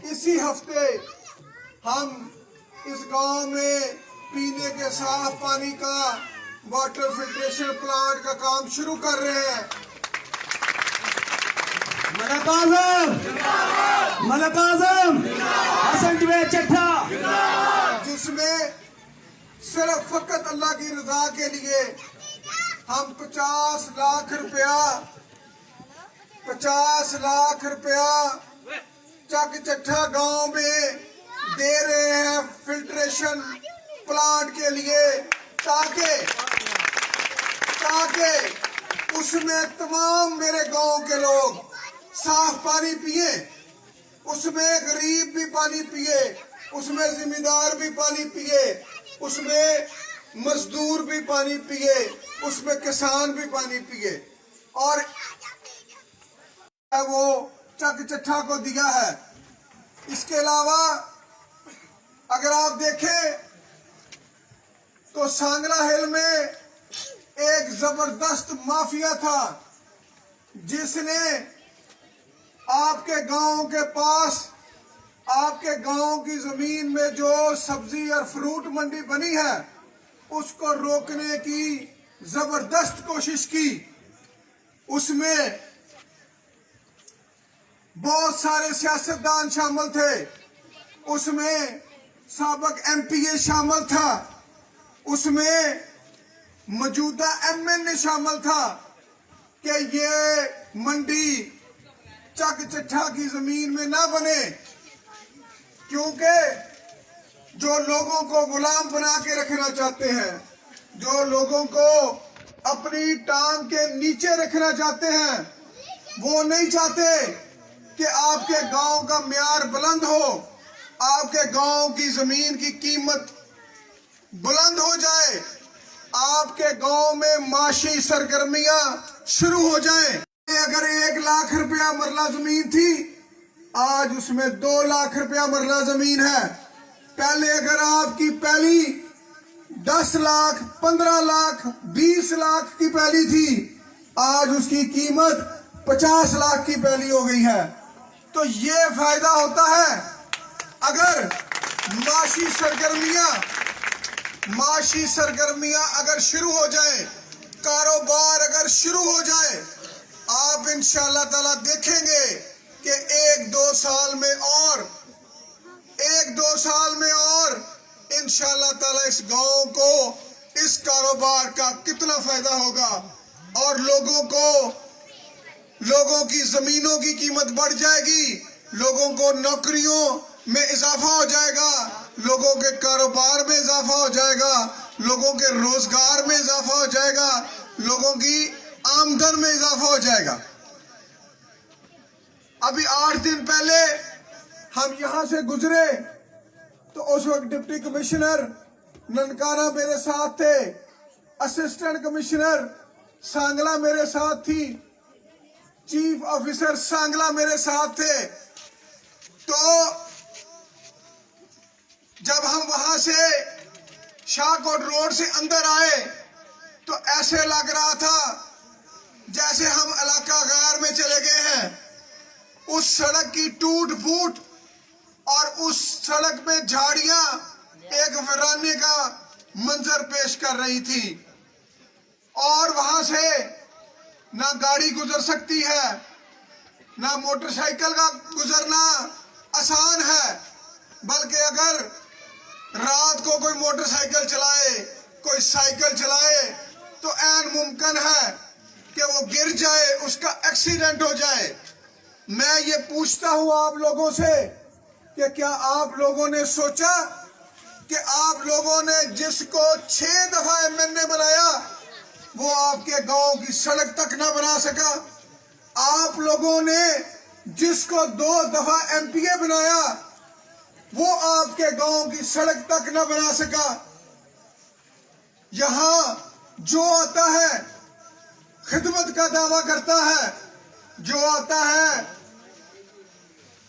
इसी हफ्ते हम इस गांव में पीने के साफ पानी का वाटर फिल्ट्रेशन प्लांट का काम शुरू कर रहे हैं। मलक आजम हसन जवेद चट्टा, जिसमें सिर्फ फकत अल्लाह की रजा के लिए हम 50 लाख रुपया चक चट्ठा गांव में दे रहे हैं फिल्ट्रेशन प्लांट के लिए, ताकि उसमें तमाम मेरे गांव के लोग साफ पानी पिए, उसमें गरीब भी पानी पिए, उसमें जिम्मेदार भी पानी पिए, उसमें मजदूर भी पानी पिए, उसमें किसान भी पानी पिए। और वो चक चट्ठा को दिया है। इसके अलावा अगर आप देखें तो सांगला हिल में एक जबरदस्त माफिया था जिसने आपके गांव के पास, आपके गांव की जमीन में जो सब्जी और फ्रूट मंडी बनी है उसको रोकने की जबरदस्त कोशिश की। उसमें बहुत सारे सियासतदान शामिल थे, उसमें साबिक एमपीए शामिल था, उसमें मौजूदा एमएनए शामिल था कि ये मंडी चक चट्ठा की जमीन में ना बने, क्योंकि जो लोगों को गुलाम बना के रखना चाहते हैं, जो लोगों को अपनी टांग के नीचे रखना चाहते हैं, वो नहीं चाहते कि आपके गांव का म्यार बुलंद हो, आपके गांव की जमीन की कीमत बुलंद हो जाए, आपके गांव में माशी सरगर्मियां शुरू हो जाएं। अगर 1 लाख रुपया मरला जमीन थी, आज उसमें 2 लाख रुपया मरला जमीन है। पहले अगर आपकी पैली 10 लाख, 15 लाख, 20 लाख की पैली थी, आज उसकी कीमत 50 लाख की पैली हो गई है। तो ये फायदा होता है अगर माशी सरगर्मियां अगर शुरू हो जाए, कारोबार अगर शुरू हो जाए, आप इंशाअल्लाह ताला देखेंगे कि 1-2 साल में और इंशाअल्लाह ताला इस गांव को, इस कारोबार का कितना फायदा होगा और लोगों की जमीनों की कीमत बढ़ जाएगी, लोगों को नौकरियों में इजाफा हो जाएगा, लोगों के कारोबार में इजाफा हो जाएगा, लोगों के रोजगार में इजाफा हो जाएगा, लोगों की आमदन में इजाफा हो जाएगा। अभी 8 दिन पहले हम यहां से गुजरे तो उस वक्त डिप्टी कमिश्नर ननकाना मेरे साथ थे, असिस्टेंट कमिश्नर सांगला मेरे साथ थी, चीफ ऑफिसर सांगला मेरे साथ थे। तो जब हम वहां से शाहकोट रोड से अंदर आए तो ऐसे लग रहा था जैसे हम इलाका गैर में चले गए हैं। उस सड़क की टूट फूट और उस सड़क में झाड़ियां एक वीराने का मंजर पेश कर रही थी, और वहां से ना गाड़ी गुजर सकती है, ना मोटरसाइकिल का गुजरना आसान है, बल्कि अगर रात को कोई मोटरसाइकिल चलाए, कोई साइकिल चलाए तो ऐन मुमकिन है कि वो गिर जाए, उसका एक्सीडेंट हो जाए। मैं ये पूछता हूं आप लोगों से कि क्या आप लोगों ने सोचा कि आप लोगों ने जिसको 6 दफा एमएनए बनाया वो आपके गांव की सड़क तक ना बना सका? आप लोगों ने जिसको 2 दफा एमपीए बनाया वो आपके गांव की सड़क तक ना बना सका? यहां जो आता है खिदमत का दावा करता है, जो आता है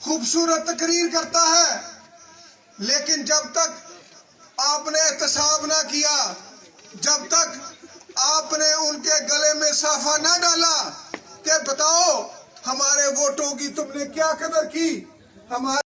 खूबसूरत तकरीर करता है, लेकिन जब तक आपने एहतसाब ना किया, जब तक आपने उनके गले में साफा ना डाला कि बताओ हमारे वोटों की तुमने क्या कदर की, हमारे